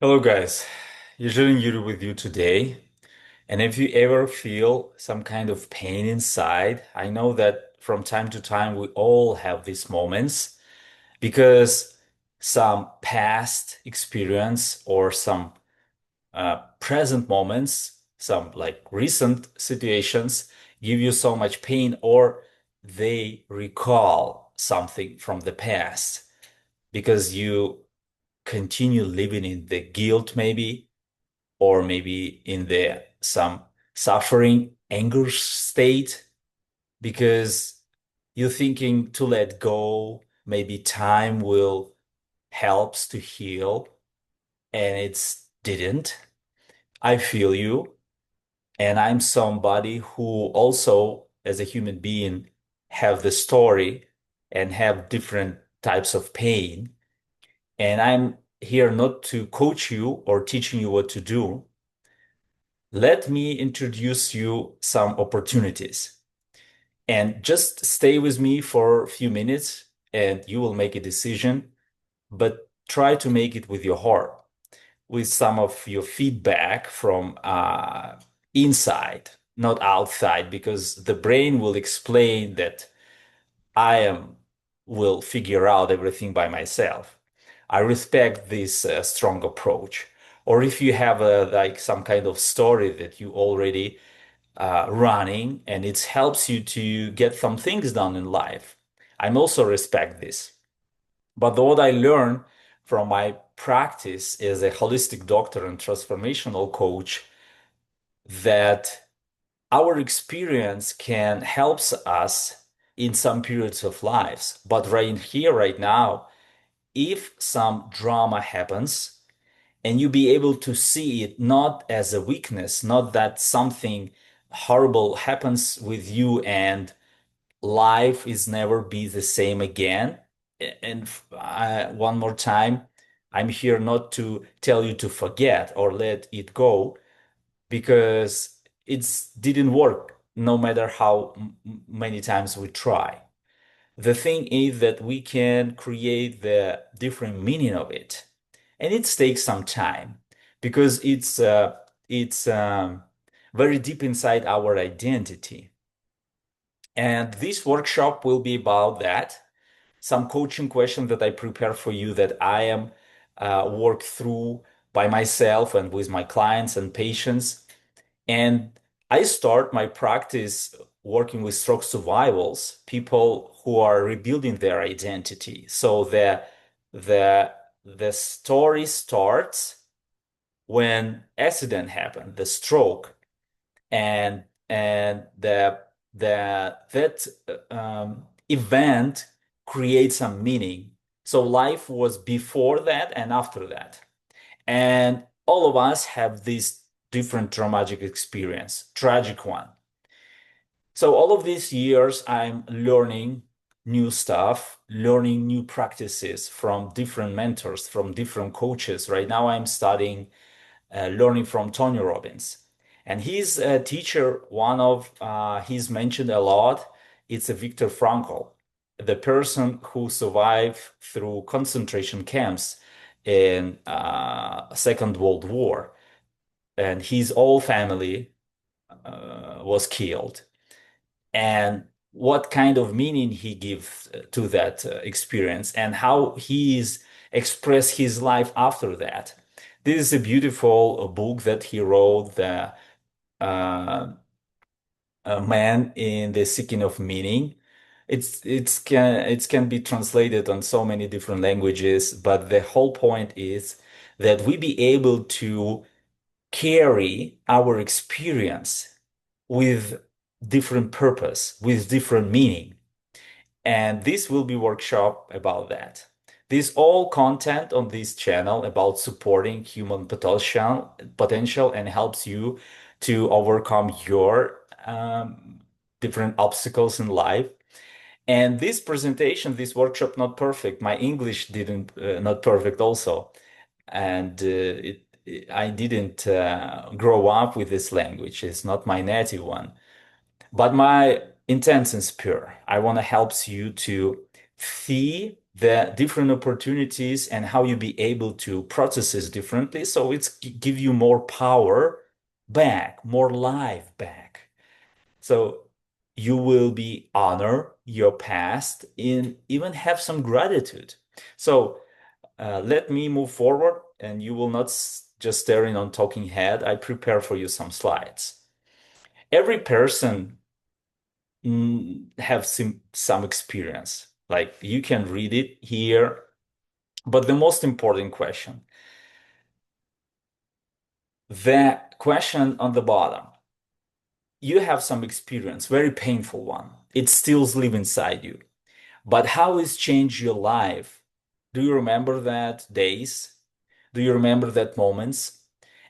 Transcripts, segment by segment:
Hello, guys. Yezhelin here with you today. And if you ever feel some kind of pain inside, I know that from time to time we all have these moments because some past experience or some present moments, some like recent situations give you so much pain or they recall something from the past because you continue living in the guilt maybe or maybe in the some suffering anger state because you're thinking to let go, maybe time will helps to heal and it's didn't. I feel you, and I'm somebody who also as a human being have the story and have different types of pain, and I'm here not to coach you or teaching you what to do. Let me introduce you some opportunities and just stay with me for a few minutes and you will make a decision, but try to make it with your heart, with some of your feedback from inside, not outside, because the brain will explain that I am will figure out everything by myself. I respect this strong approach. Or if you have like some kind of story that you already running and it helps you to get some things done in life. I'm also respect this. But what I learned from my practice as a holistic doctor and transformational coach that our experience can helps us in some periods of lives. But right here, right now, if some drama happens, and you be able to see it not as a weakness, not that something horrible happens with you and life is never be the same again. And one more time, I'm here not to tell you to forget or let it go because it didn't work no matter how many times we try. The thing is that we can create the different meaning of it, and it takes some time because it's very deep inside our identity. And this workshop will be about that. Some coaching questions that I prepare for you that I am work through by myself and with my clients and patients. And I start my practice working with stroke survivals, people who are rebuilding their identity. So the the story starts when accident happened, the stroke, and that event creates some meaning. So life was before that and after that. And all of us have this different traumatic experience, tragic one. So all of these years, I'm learning new stuff, learning new practices from different mentors, from different coaches. Right now, I'm studying, learning from Tony Robbins. And his teacher, one of he's mentioned a lot, it's a Viktor Frankl, the person who survived through concentration camps in Second World War, and his whole family was killed. And what kind of meaning he gives to that experience and how he's expressed his life after that. This is a beautiful book that he wrote, the uh, A Man in the Seeking of Meaning. It can be translated on so many different languages, but the whole point is that we be able to carry our experience with different purpose, with different meaning. And this will be workshop about that. This all content on this channel about supporting human potential and helps you to overcome your different obstacles in life. And this presentation, this workshop, not perfect. My English didn't not perfect also, and I didn't grow up with this language. It's not my native one. But my intention is pure. I want to help you to see the different opportunities and how you be able to process this differently. So it's give you more power back, more life back. So you will be honor your past and even have some gratitude. So let me move forward and you will not just staring on talking head. I prepare for you some slides. Every person have some experience. Like you can read it here, but the most important question, the question on the bottom, you have some experience, very painful one. It still lives inside you. But how it's changed your life? Do you remember that days? Do you remember that moments?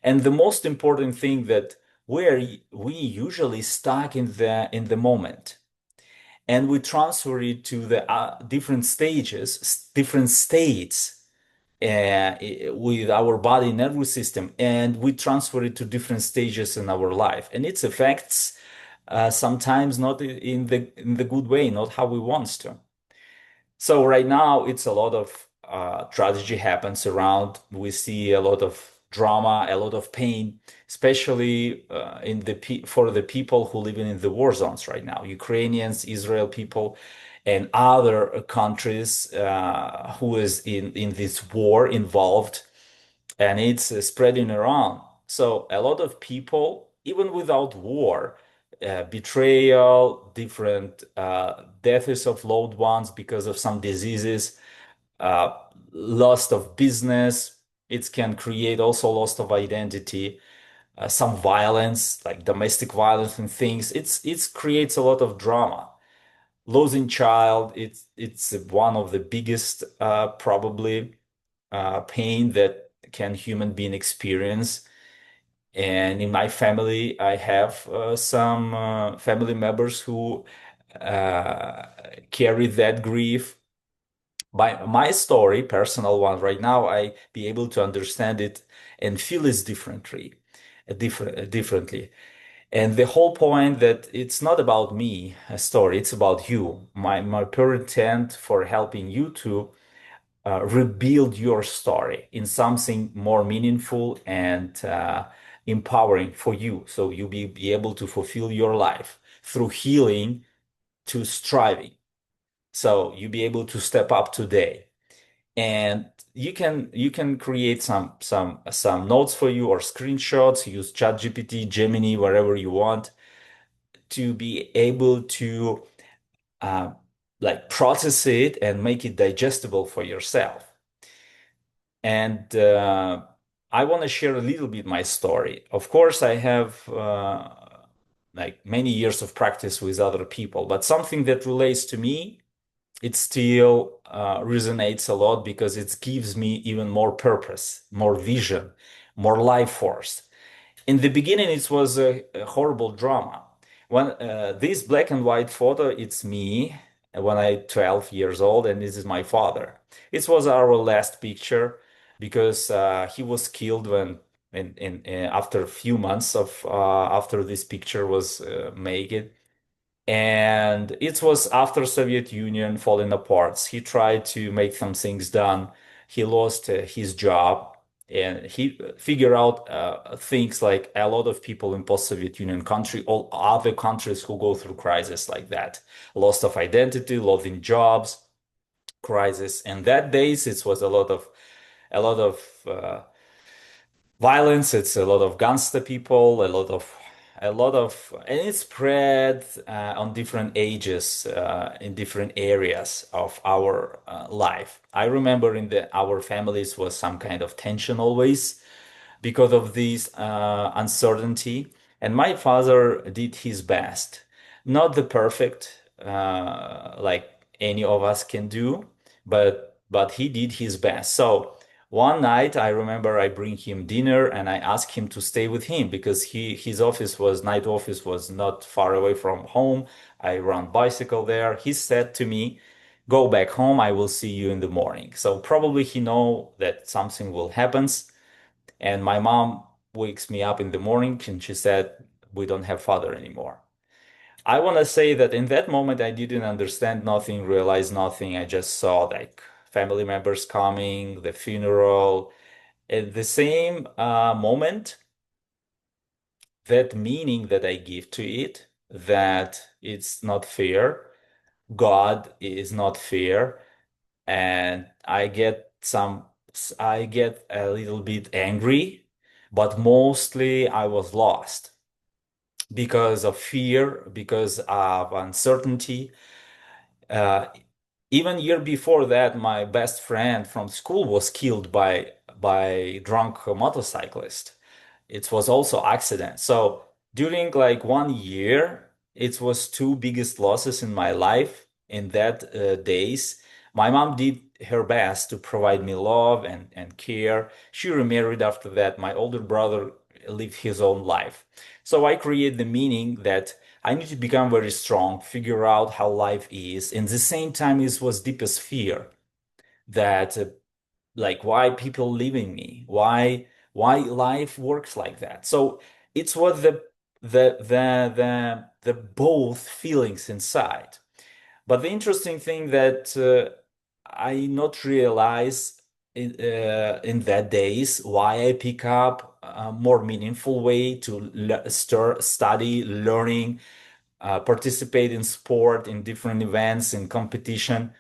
And the most important thing that we usually stuck in the moment and we transfer it to the different stages, different states with our body nervous system, and we transfer it to different stages in our life, and its effects sometimes not in the good way, not how we want to. So right now, it's a lot of tragedy happens around. We see a lot of drama, a lot of pain, especially in for the people who live in the war zones right now, Ukrainians, Israel people, and other countries who is in this war involved, and it's spreading around. So a lot of people, even without war, betrayal, different deaths of loved ones because of some diseases, uh, loss of business. It can create also loss of identity, some violence, like domestic violence and things. It creates a lot of drama. Losing child, it's one of the biggest probably pain that can human being experience. And in my family, I have some family members who uh, carry that grief. By my story, personal one, right now, I be able to understand it and feel it differently. And the whole point that it's not about me, a story, it's about you. My pure intent for helping you to rebuild your story in something more meaningful and empowering for you. So you be able to fulfill your life through healing to striving. So you be able to step up today. And you can create some notes for you or screenshots, use ChatGPT, Gemini, wherever you want to be able to uh, like process it and make it digestible for yourself. And I want to share a little bit my story. Of course, I have like many years of practice with other people, but something that relates to me, it still resonates a lot because it gives me even more purpose, more vision, more life force. In the beginning, it was a horrible drama. When this black and white photo, it's me when I 12 years old, and this is my father. It was our last picture because he was killed when after a few months of after this picture was made, and it was after Soviet Union falling apart. He tried to make some things done. He lost his job and he figured out things like a lot of people in post-Soviet Union country, all other countries who go through crisis like that, loss of identity, losing jobs, crisis. And that days it was a lot of violence. It's a lot of gangster people, a lot of, and it's spread on different ages, in different areas of our life. I remember in our families was some kind of tension always because of this uncertainty. And my father did his best, not the perfect like any of us can do, but he did his best. So one night I remember I bring him dinner and I asked him to stay with him because his night office was not far away from home. I run bicycle there. He said to me, "Go back home. I will see you in the morning." So probably he know that something will happen. And my mom wakes me up in the morning and she said, "We don't have father anymore." I want to say that in that moment, I didn't understand nothing, realize nothing. I just saw like family members coming, the funeral. At the same moment, that meaning that I give to it, that it's not fair, God is not fair, and I get a little bit angry, but mostly I was lost because of fear, because of uncertainty. Uh, Even year before that, my best friend from school was killed by drunk motorcyclist. It was also accident. So during like 1 year, it was two biggest losses in my life in that days. My mom did her best to provide me love and care. She remarried after that. My older brother lived his own life. So I create the meaning that I need to become very strong, figure out how life is. And at the same time, it was deepest fear that like why people leaving me, why life works like that. So it's what the both feelings inside. But the interesting thing that I not realize in that days why I pick up a more meaningful way to study, learning, participate in sport, in different events, in competition,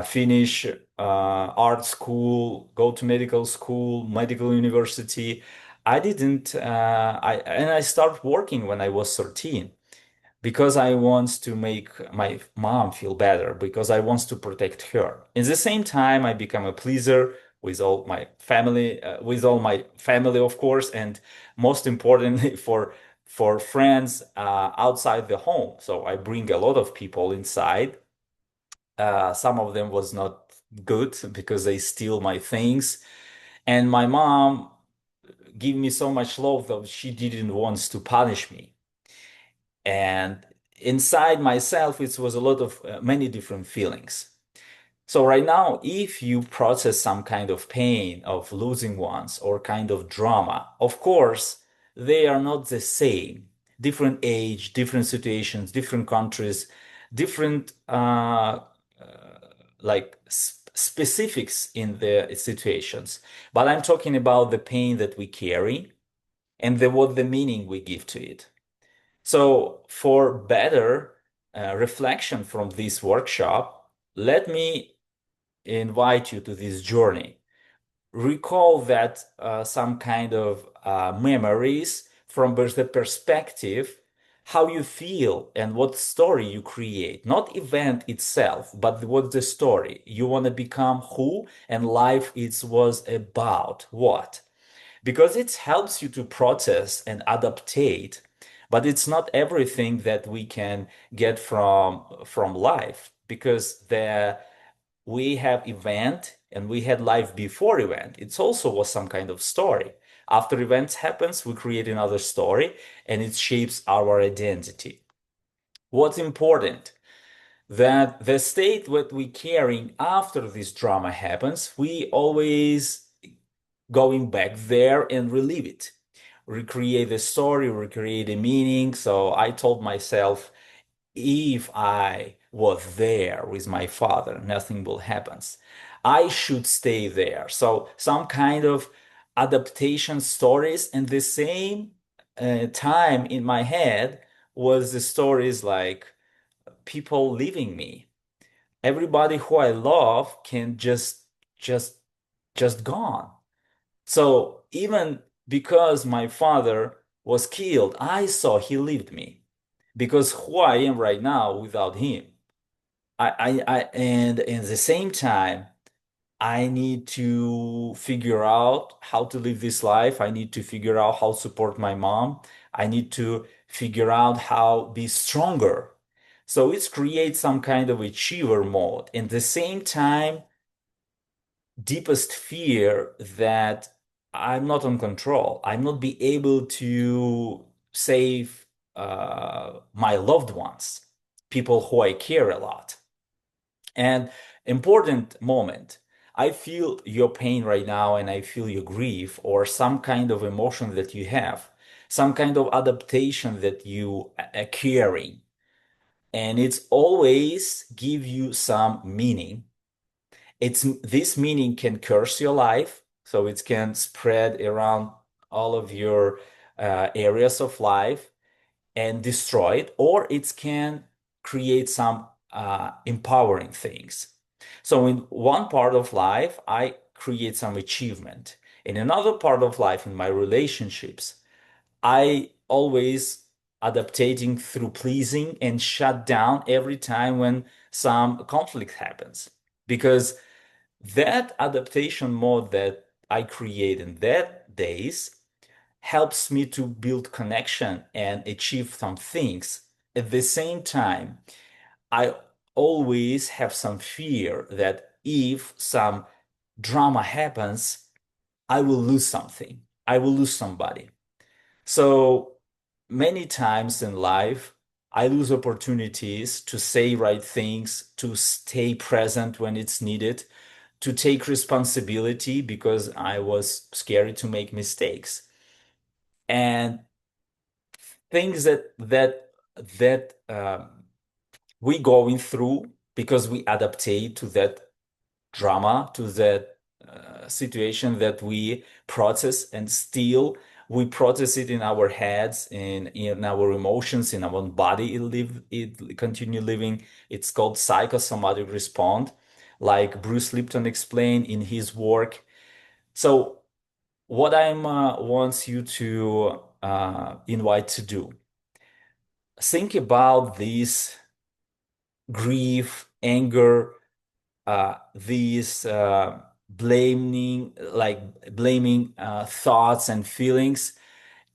finish art school, go to medical school, medical university. I didn't, and I started working when I was 13 because I want to make my mom feel better, because I want to protect her. At the same time, I become a pleaser with all my family, of course, and most importantly for friends outside the home. So I bring a lot of people inside. Some of them was not good because they steal my things. And my mom gave me so much love that she didn't want to punish me. And inside myself, it was a lot of many different feelings. So right now, if you process some kind of pain of losing ones or kind of drama, of course, they are not the same. Different age, different situations, different countries, different like specifics in the situations. But I'm talking about the pain that we carry and what the meaning we give to it. So for better reflection from this workshop, let me invite you to this journey. Recall that some kind of memories from the perspective how you feel and what story you create, not event itself, but what's the story you want to become, who and life it was about what, because it helps you to process and adaptate, but it's not everything that we can get from life, because we have event and we had life before event. It's also was some kind of story. After events happens, we create another story and it shapes our identity. What's important? That the state that we carrying after this drama happens, we always going back there and relive it, recreate the story, recreate the meaning. So I told myself, if I was there with my father, nothing will happen. I should stay there. So some kind of adaptation stories, and the same time in my head was the stories like people leaving me. Everybody who I love can just just gone. So even because my father was killed, I saw he lived me, because who I am right now without him. And at the same time, I need to figure out how to live this life. I need to figure out how to support my mom. I need to figure out how be stronger. So it creates some kind of achiever mode. At the same time, deepest fear that I'm not on control. I'm not be able to save my loved ones, people who I care a lot. And important moment. I feel your pain right now, and I feel your grief or some kind of emotion that you have, some kind of adaptation that you are carrying. And it's always give you some meaning, It's this meaning can curse your life, so it can spread around all of your areas of life and destroy it, or it can create some empowering things. So in one part of life, I create some achievement. In another part of life, in my relationships, I always adaptating through pleasing and shut down every time when some conflict happens. Because that adaptation mode that I create in that days helps me to build connection and achieve some things. At the same time, I always have some fear that if some drama happens, I will lose something. I will lose somebody. So many times in life, I lose opportunities to say right things, to stay present when it's needed, to take responsibility because I was scared to make mistakes. And things that we going through because we adaptate to that drama, to that situation that we process, and still we process it in our heads, in our emotions, in our body. It continue living. It's called psychosomatic response, like Bruce Lipton explained in his work. So what I'm wants you to invite to do, think about this grief, anger, these blaming thoughts and feelings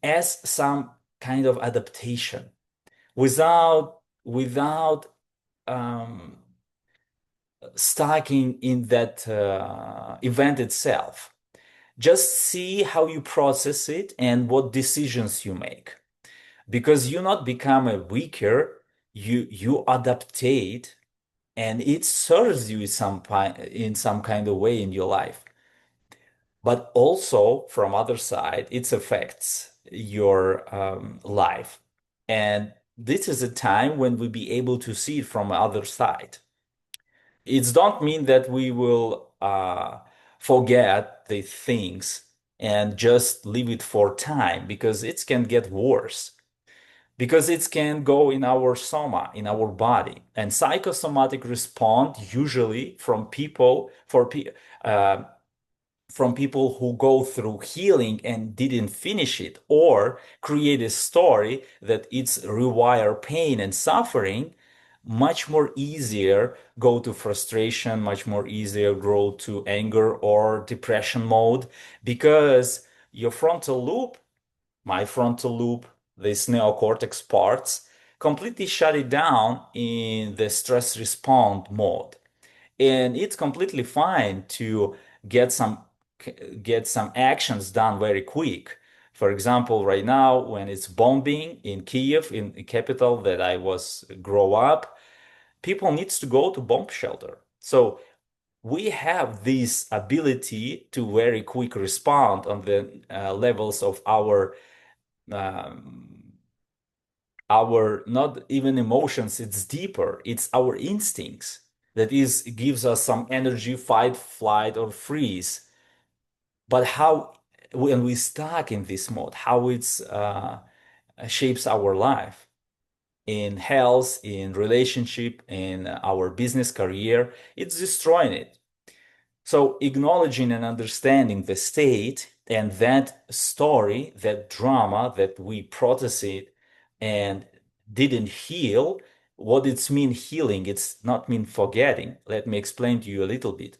as some kind of adaptation without um, stalking in that event itself. Just see how you process it and what decisions you make. Because you not become a weaker, you adaptate, and it serves you in some kind of way in your life. But also from other side, it affects your life. And this is a time when we be able to see it from other side. It don't mean that we will forget the things and just leave it for time, because it can get worse, because it can go in our soma, in our body. And psychosomatic response usually uh, from people who go through healing and didn't finish it, or create a story that it's rewire pain and suffering, much more easier go to frustration, much more easier grow to anger or depression mode, because your frontal loop, my frontal loop, these neocortex parts, completely shut it down in the stress response mode. And it's completely fine to get some get some actions done very quick. For example, right now when it's bombing in Kiev, in the capital that I was grow up, people needs to go to bomb shelter. So we have this ability to very quick respond on the levels of um, our not even emotions, it's deeper, it's our instincts that is gives us some energy, fight, flight, or freeze. But how, when we stuck in this mode, how it's shapes our life in health, in relationship, in our business career, it's destroying it. So acknowledging and understanding the state and that story, that drama that we process it and didn't heal, what it's mean healing, it's not mean forgetting. Let me explain to you a little bit.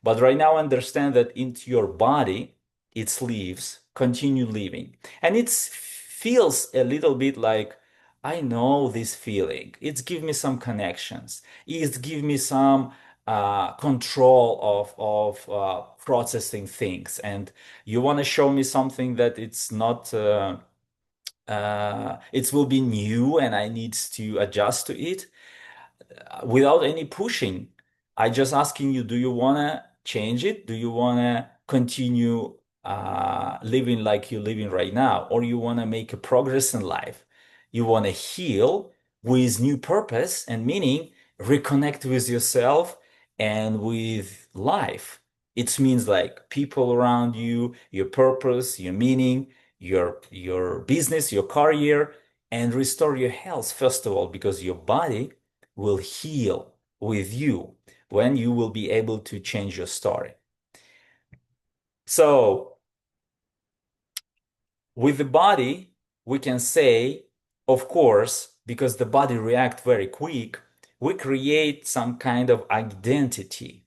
But right now understand that into your body, it lives, continue living. And it feels a little bit like, I know this feeling. It's give me some connections. It's give me some control of processing things, and you want to show me something that it's not it will be new and I need to adjust to it without any pushing. I just asking you, do you want to change it? Do you want to continue living like you're living right now? Or you want to make a progress in life? You want to heal with new purpose and meaning, reconnect with yourself and with life. It means like people around you, your purpose, your meaning, your business, your career, and restore your health, first of all, because your body will heal with you when you will be able to change your story. So with the body, we can say, of course, because the body reacts very quick, we create some kind of identity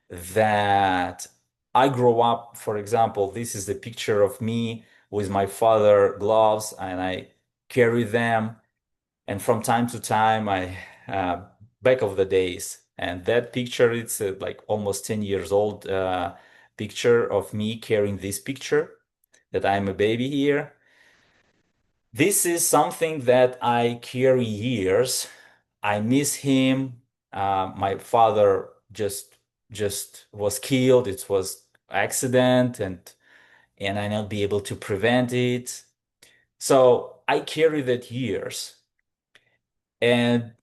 that I grow up. For example, this is the picture of me with my father gloves, and I carry them. And from time to time, uh, back of the days, and that picture, it's like almost 10 years old picture of me carrying this picture that I'm a baby here. This is something that I carry years. I miss him. My father just was killed. It was accident, and I not be able to prevent it. So I carry that years. And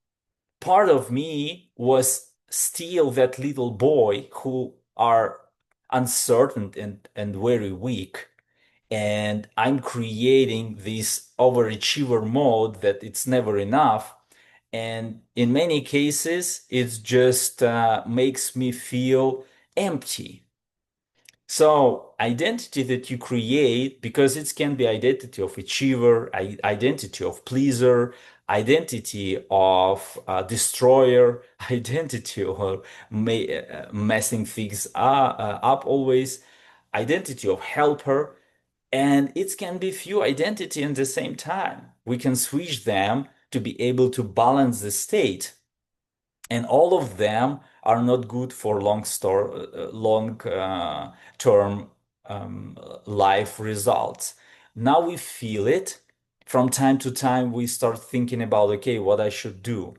part of me was still that little boy who are uncertain and very weak. And I'm creating this overachiever mode that it's never enough. And in many cases, it just makes me feel empty. So identity that you create, because it can be identity of achiever, identity of pleaser, identity of destroyer, identity of messing things up always, identity of helper, and it can be few identity in the same time. We can switch them to be able to balance the state, and all of them are not good for long term life results. Now we feel it. From time to time, we start thinking about, okay, what I should do.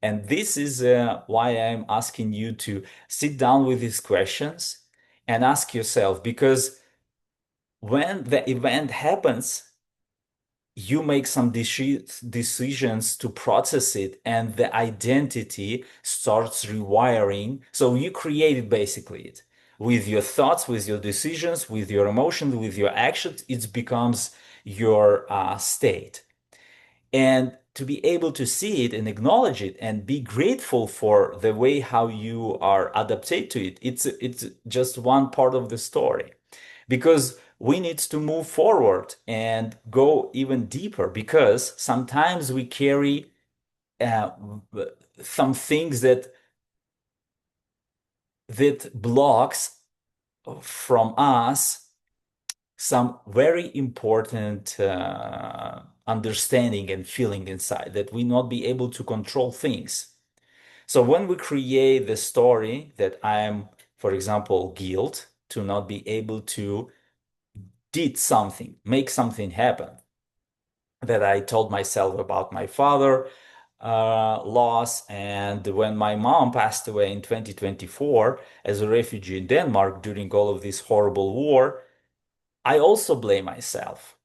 And this is why I'm asking you to sit down with these questions and ask yourself, because when the event happens, you make some decisions to process it, and the identity starts rewiring. So you created basically it with your thoughts, with your decisions, with your emotions, with your actions. It becomes your state. And to be able to see it and acknowledge it and be grateful for the way how you are adapted to it, it's just one part of the story, because we need to move forward and go even deeper, because sometimes we carry uh, some things that blocks from us some very important understanding and feeling inside, that we not be able to control things. So when we create the story that I am, for example, guilt to not be able to did something, make something happen, that I told myself about my father loss, and when my mom passed away in 2024 as a refugee in Denmark during all of this horrible war, I also blame myself.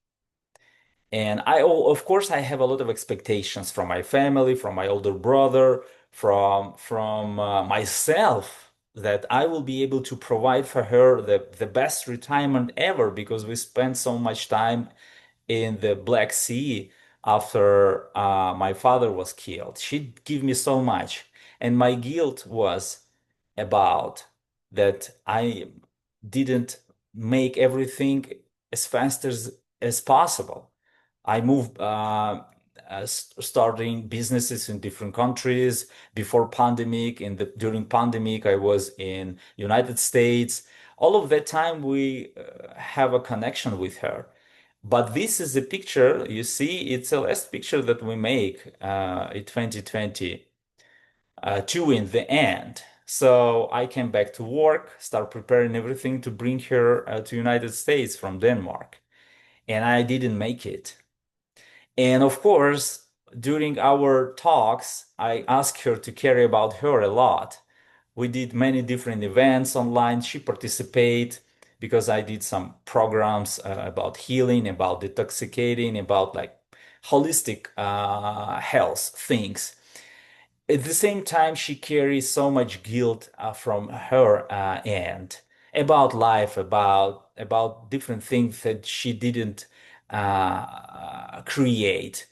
And of course, I have a lot of expectations from my family, from my older brother, from myself, that I will be able to provide for her the best retirement ever, because we spent so much time in the Black Sea after my father was killed. She gave me so much. And my guilt was about that I didn't make everything as fast as possible. I moved, starting businesses in different countries before pandemic. During pandemic, I was in United States. All of that time, we have a connection with her. But this is a picture, you see, it's a last picture that we make in 2020 two in the end. So I came back to work, start preparing everything to bring her to United States from Denmark, and I didn't make it. And of course, during our talks, I asked her to care about her a lot. We did many different events online. She participated because I did some programs about healing, about detoxicating, about like holistic health things. at the same time, she carries so much guilt from her end about life, about different things that she didn't create.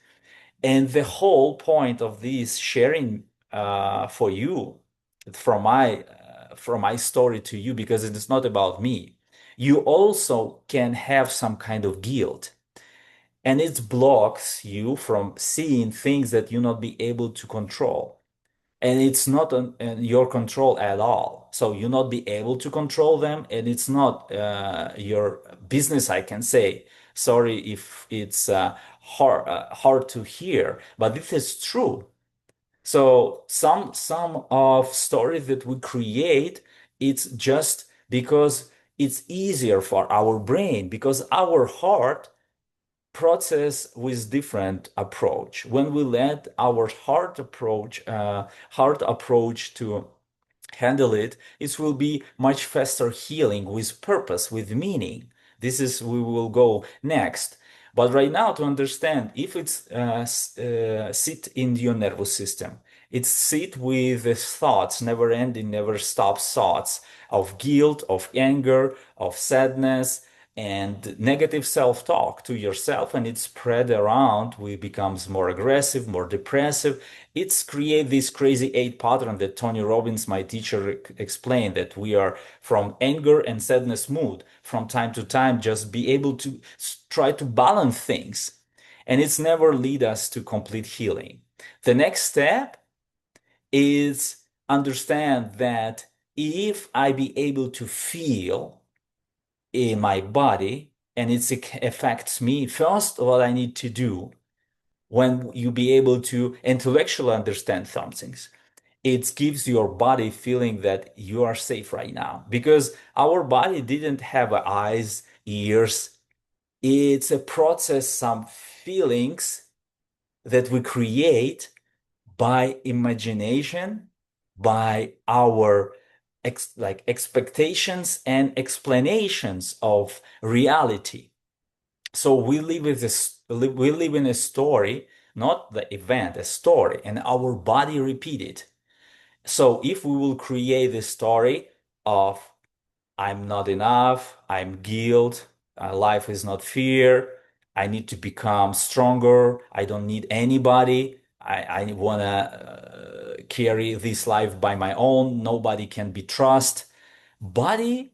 And the whole point of this sharing for you, from my story to you, because it is not about me, you also can have some kind of guilt, and it blocks you from seeing things that you not be able to control, and it's not in your control at all. So you not be able to control them, and it's not your business, I can say. Sorry if it's hard to hear, but this is true. So some of stories that we create, it's just because it's easier for our brain, because our heart process with different approach. When we let our heart approach to handle it, it will be much faster healing with purpose, with meaning. This is we will go next. But right now, to understand if it's sit in your nervous system, it's sit with the thoughts, never ending, never stop thoughts of guilt, of anger, of sadness, and negative self-talk to yourself, and it's spread around. We becomes more aggressive, more depressive. It's create this crazy eight pattern that Tony Robbins, my teacher, explained, that we are from anger and sadness mood from time to time, just be able to try to balance things, and it's never lead us to complete healing. The next step is understand that if I be able to feel in my body and it affects me, first what I need to do, when you be able to intellectually understand some things, it gives your body feeling that you are safe right now, because our body didn't have eyes, ears. It's a process, some feelings that we create by imagination, by our like expectations and explanations of reality. So we live with this, we live in a story, not the event, a story, and our body repeat it. So if we will create the story of I'm not enough, I'm guilt, life is not fair, I need to become stronger, I don't need anybody, I want to carry this life by my own, nobody can be trust. Body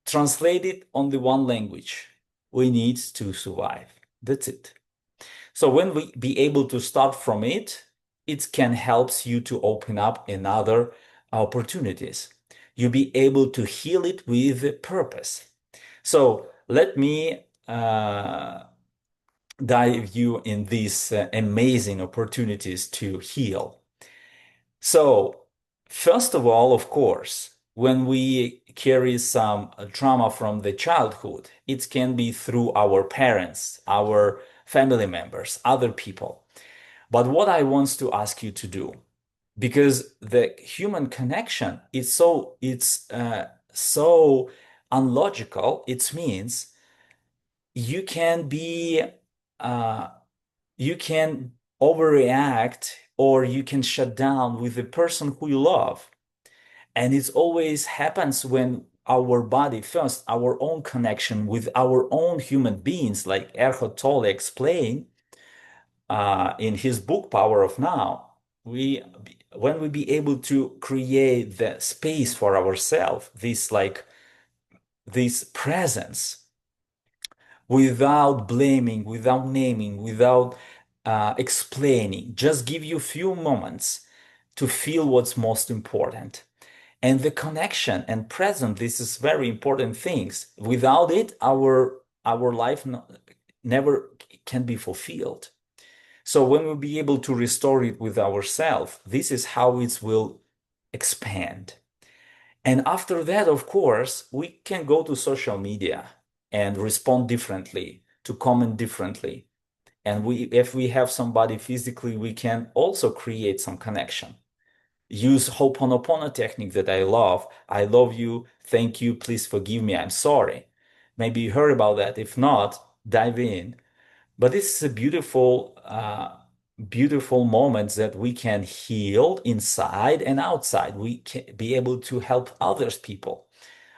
translated on the one language. We need to survive. That's it. So when we be able to start from it, it can helps you to open up another opportunities. You be able to heal it with purpose. So let me dive you in these amazing opportunities to heal. So first of all, of course, when we carry some trauma from the childhood, it can be through our parents, our family members, other people. But what I want to ask you to do, because the human connection is so unlogical, it means you can be uh, you can overreact, or you can shut down with the person who you love. And it always happens when our body, first, our own connection with our own human beings, like Eckhart Tolle explained in his book, Power of Now. When we be able to create the space for ourselves, this presence, without blaming, without naming, without explaining, just give you a few moments to feel what's most important. And the connection and present, this is very important things. Without it, our life never can be fulfilled. So when we'll be able to restore it with ourselves, this is how it will expand. And after that, of course, we can go to social media and respond differently, to comment differently. And if we have somebody physically, we can also create some connection. Use Ho'oponopono technique that I love. I love you. Thank you. Please forgive me. I'm sorry. Maybe you heard about that. If not, dive in. But this is a beautiful beautiful moments that we can heal inside and outside. We can be able to help others people.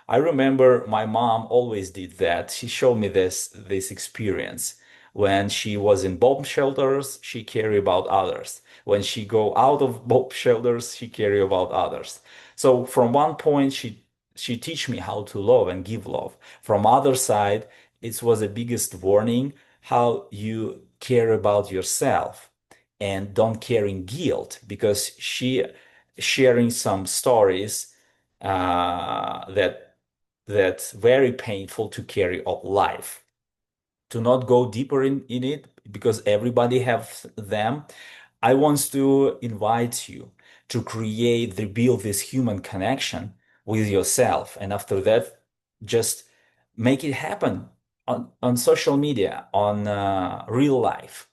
I remember my mom always did that. She showed me this experience. When she was in bomb shelters, she cared about others. When she go out of bomb shelters, she cared about others. So from one point, she teach me how to love and give love. From other side, it was the biggest warning how you care about yourself and don't carry guilt because she sharing some stories that's very painful to carry all life. To not go deeper in it because everybody have them. I want to invite you to create, rebuild this human connection with yourself. And after that, just make it happen on social media, on real life.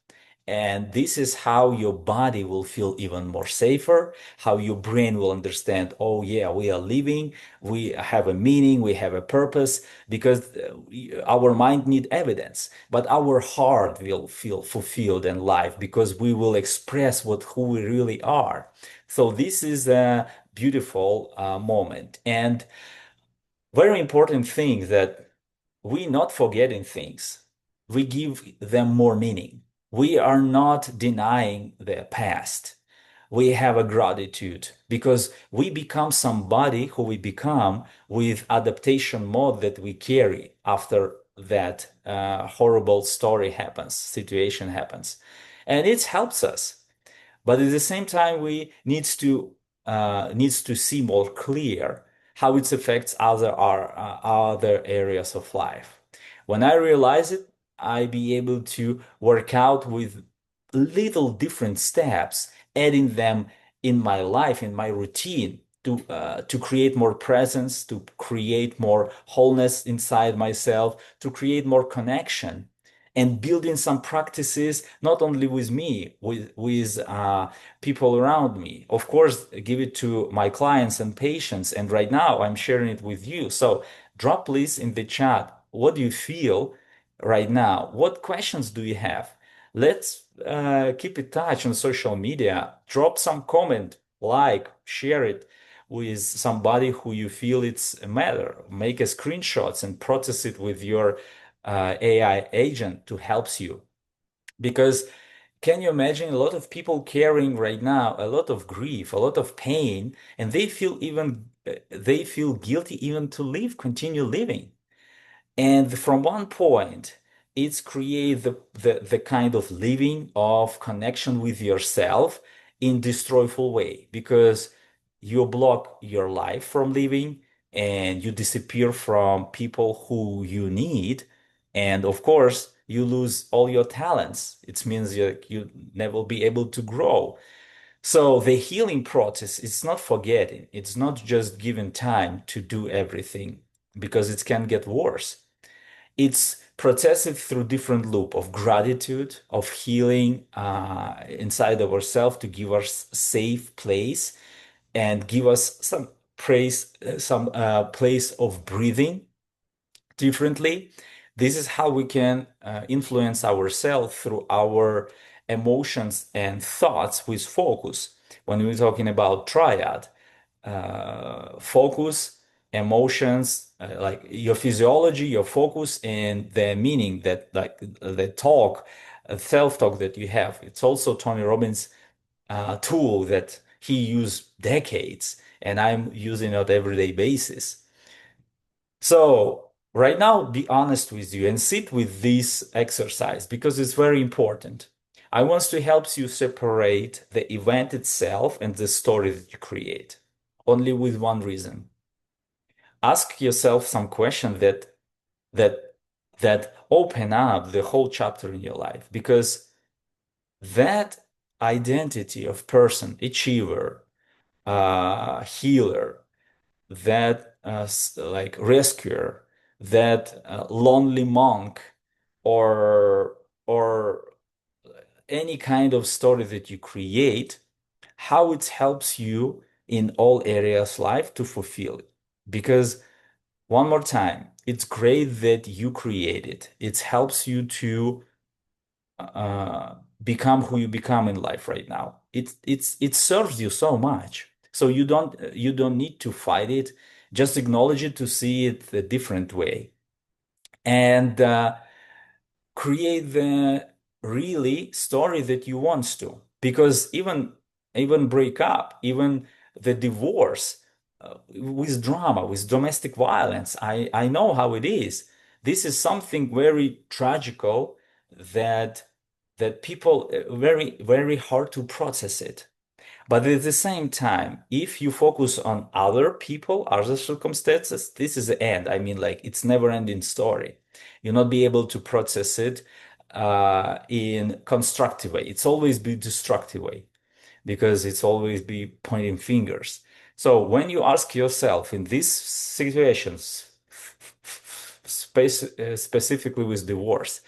And this is how your body will feel even more safer, how your brain will understand, oh yeah, we are living, we have a meaning, we have a purpose, because our mind need evidence, but our heart will feel fulfilled and live because we will express who we really are. So this is a beautiful moment. And very important thing that we not forgetting things. We give them more meaning. We are not denying the past. We have a gratitude because we become somebody who we become with adaptation mode that we carry after that horrible story happens, situation happens. And it helps us. But at the same time, we needs to see more clear how it affects other areas of life. When I realize it, I be able to work out with little different steps, adding them in my life, in my routine, to create more presence, to create more wholeness inside myself, to create more connection and building some practices not only with me with people around me, of course give it to my clients and patients, and right now I'm sharing it with you. So drop please in the chat what do you feel right now, what questions do you have. Let's keep in touch on social media, drop some comment, like, share it with somebody who you feel it's a matter, make a screenshots and process it with your AI agent to helps you. Because can you imagine a lot of people carrying right now a lot of grief, a lot of pain, and they feel guilty even to live, continue living. And from one point, it's create the kind of living of connection with yourself in destroyful way because you block your life from living and you disappear from people who you need. And of course, you lose all your talents. It means you never be able to grow. So the healing process is not forgetting. It's not just giving time to do everything because it can get worse. It's processed through different loop of gratitude, of healing inside of ourselves to give us safe place and give us some praise, some place of breathing differently. This is how we can influence ourselves through our emotions and thoughts with focus. When we're talking about triad, focus, emotions, like your physiology, your focus, and the meaning that, like the talk, self-talk that you have. It's also Tony Robbins' tool that he used decades, and I'm using it on everyday basis. So right now, be honest with you and sit with this exercise because it's very important. I want to help you separate the event itself and the story that you create, only with one reason. Ask yourself some questions that that open up the whole chapter in your life because that identity of person, achiever, healer, that like rescuer, that lonely monk, or any kind of story that you create, how it helps you in all areas life to fulfill it. Because one more time, it's great that you create it. It helps you to become who you become in life right now. It serves you so much. So you don't need to fight it. Just acknowledge it to see it a different way. And create the really story that you want to. Because even break up, even the divorce, with drama, with domestic violence, I know how it is. This is something very tragical that people very very hard to process it. But at the same time, if you focus on other people, other circumstances, this is the end. I mean, like it's never ending story. You'll not be able to process it in constructive way. It's always be destructive way because it's always be pointing fingers. So when you ask yourself in these situations, specifically with divorce,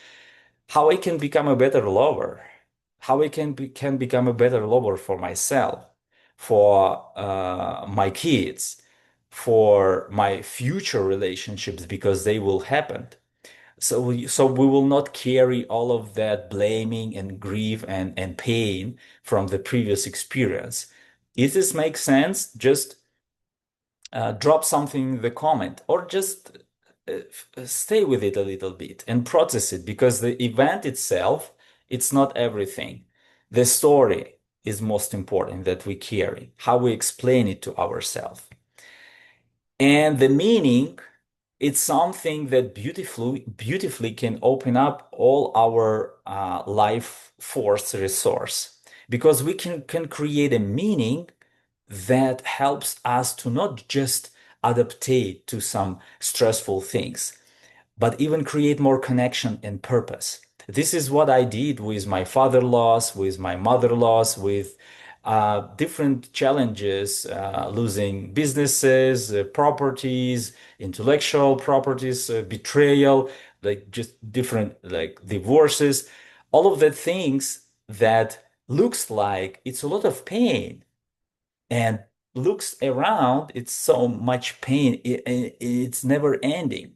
how I can become a better lover, how I can become a better lover for myself, for my kids, for my future relationships because they will happen. So we will not carry all of that blaming and grief and pain from the previous experience. If this makes sense, just drop something in the comment or just stay with it a little bit and process it because the event itself, it's not everything. The story is most important that we carry, how we explain it to ourselves. And the meaning, it's something that beautifully can open up all our life force resource because we can create a meaning that helps us to not just adaptate to some stressful things, but even create more connection and purpose. This is what I did with my father-in-laws, with my mother-in-laws, with different challenges, losing businesses, properties, intellectual properties, betrayal, like just different like divorces, all of the things that looks like it's a lot of pain and looks around, it's so much pain. It's never ending.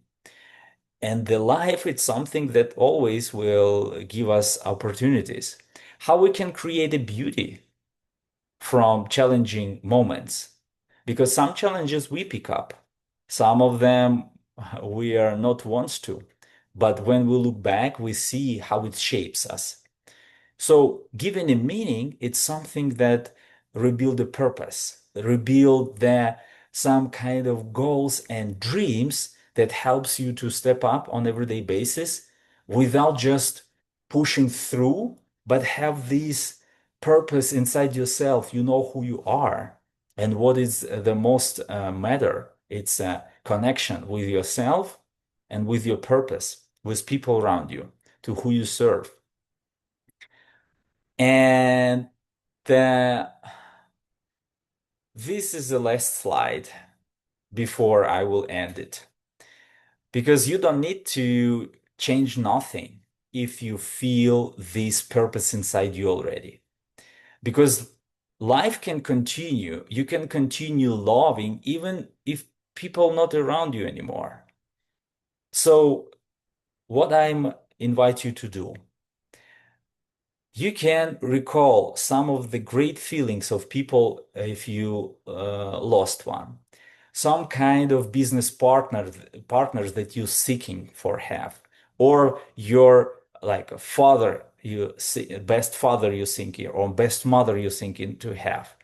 And the life is something that always will give us opportunities. How we can create a beauty from challenging moments. Because some challenges we pick up, some of them we are not wants to. But when we look back, we see how it shapes us. So giving a meaning, it's something that rebuild the purpose, rebuild the some kind of goals and dreams that helps you to step up on everyday basis without just pushing through, but have this purpose inside yourself. You know who you are and what is the most matter. It's a connection with yourself and with your purpose, with people around you, to who you serve. And the, this is the last slide before I will end it. Because you don't need to change nothing if you feel this purpose inside you already. Because life can continue. You can continue loving even if people not around you anymore. So what I'm invite you to do, you can recall some of the great feelings of people if you lost one, some kind of business partners that you're seeking for have, or your like a father you see, best father you're thinking, or best mother you're thinking to have,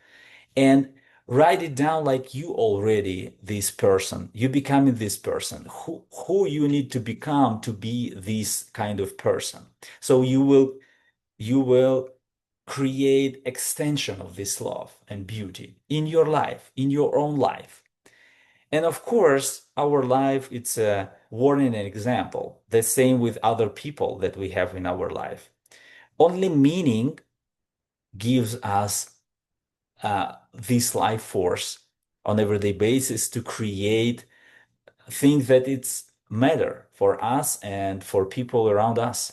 and write it down like you already this person, you becoming this person, who you need to become to be this kind of person. So you will create extension of this love and beauty in your life, in your own life. And of course, our life, it's a warning and example. The same with other people that we have in our life. Only meaning gives us this life force on everyday basis to create things that it's matter for us and for people around us.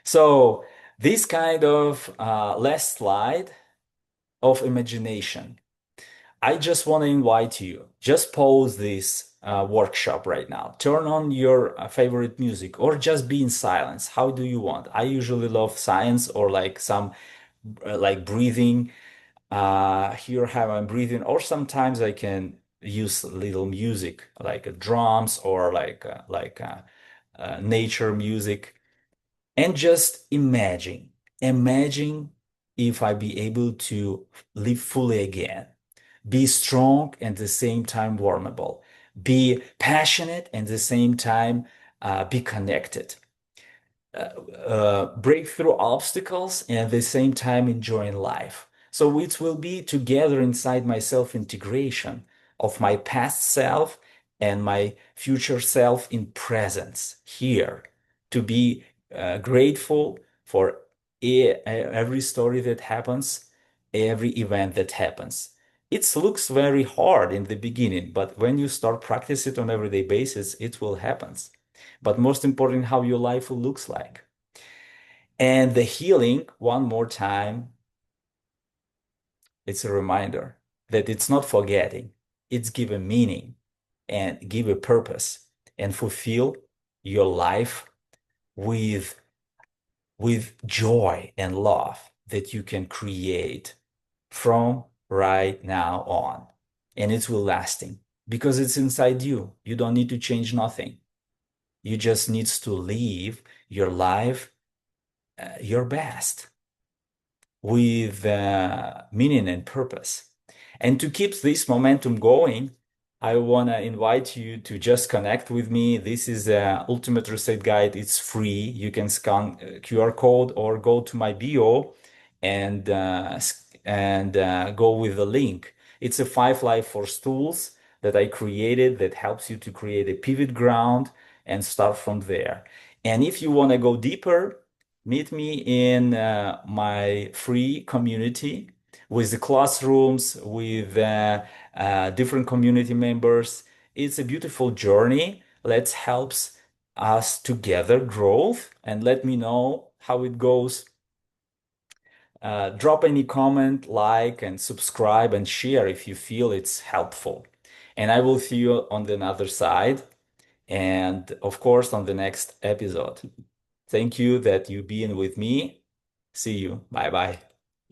So this kind of last slide of imagination. I just want to invite you, just pause this workshop right now. Turn on your favorite music or just be in silence. How do you want? I usually love science or like some like breathing. Here how I'm breathing, or sometimes I can use little music like drums or like nature music. And just imagine if I be able to live fully again, be strong and at the same time vulnerable, be passionate and at the same time be connected, break through obstacles and at the same time enjoying life. So it will be together inside my self-integration of my past self and my future self in presence here to be grateful for every story that happens, every event that happens. It looks very hard in the beginning, but when you start practice it on everyday basis, it will happen. But most important, how your life looks like. And the healing, one more time, it's a reminder that it's not forgetting, it's give a meaning and give a purpose and fulfill your life with joy and love that you can create from right now on. And it will lasting because it's inside you. You don't need to change nothing. You just needs to live your life your best with meaning and purpose. And to keep this momentum going, I want to invite you to just connect with me. This is a Ultimate Reset Guide. It's free. You can scan QR code or go to my bio and go with the link. It's a 5 Life Force tools that I created that helps you to create a pivot ground and start from there. And if you want to go deeper, meet me in my free community with the classrooms, with different community members. It's a beautiful journey. Let's help us together growth and let me know how it goes. Drop any comment, like, and subscribe and share if you feel it's helpful. And I will see you on the other side and of course on the next episode. Thank you that you being with me. See you. Bye bye.